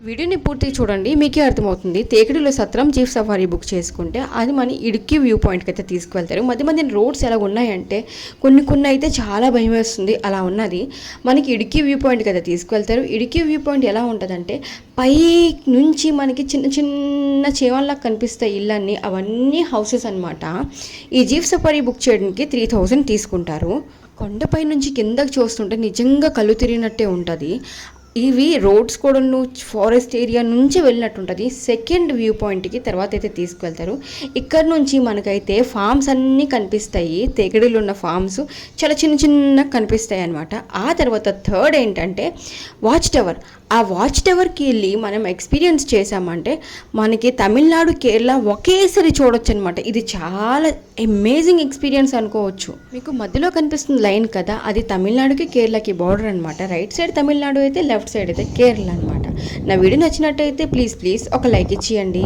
వీడియోని పూర్తిగా చూడండి, మీకే అర్థమవుతుంది. తేకడిలో సత్రం జీప్ సఫారీ బుక్ చేసుకుంటే అది మన ఇడుక్కి వ్యూ పాయింట్కి అయితే తీసుకువెళ్తారు. మధ్య మధ్య రోడ్స్ ఎలా ఉన్నాయంటే కొన్ని అయితే చాలా భయం వేస్తుంది. అలా ఉన్నది మనకి ఇడుక్కి వ్యూ పాయింట్కి అయితే తీసుకువెళ్తారు. ఇడుక్కి వ్యూ పాయింట్ ఎలా ఉంటుందంటే పై నుంచి మనకి చిన్న చిన్న చేవల్లా కనిపిస్తాయి ఇళ్ళన్నీ, అవన్నీ హౌసెస్ అనమాట. ఈ జీప్ సఫారీ బుక్ చేయడానికి 3000 తీసుకుంటారు. కొండపై నుంచి కిందకి చూస్తుంటే నిజంగా కళ్ళు తిరిగినట్టే ఉంటుంది. ఇవి రోడ్స్ కూడా ఫారెస్ట్ ఏరియా నుంచి వెళ్ళినట్టు ఉంటుంది. సెకండ్ వ్యూ పాయింట్కి తర్వాత అయితే తీసుకువెళ్తారు. ఇక్కడ నుంచి మనకైతే ఫామ్స్ అన్నీ కనిపిస్తాయి. తెగడిలో ఉన్న ఫామ్స్ చాలా చిన్న కనిపిస్తాయి అనమాట. ఆ తర్వాత థర్డ్ ఏంటంటే వాచ్ టవర్. ఆ వాచ్ టవర్కి వెళ్ళి మనం ఎక్స్పీరియన్స్ చేసామంటే మనకి తమిళనాడు, కేరళ ఒకేసారి చూడొచ్చు అనమాట. ఇది చాలా అమేజింగ్ ఎక్స్పీరియన్స్ అనుకోవచ్చు. మీకు మధ్యలో కనిపిస్తుంది లైన్ కదా, అది తమిళనాడుకి కేరళకి బార్డర్ అనమాట. రైట్ సైడ్ తమిళనాడు అయితే, లెఫ్ట్ సైడ్ అయితే కేరళ అనమాట. నా వీడియో నచ్చినట్టయితే ప్లీజ్ ఒక లైక్ ఇచ్చేయండి.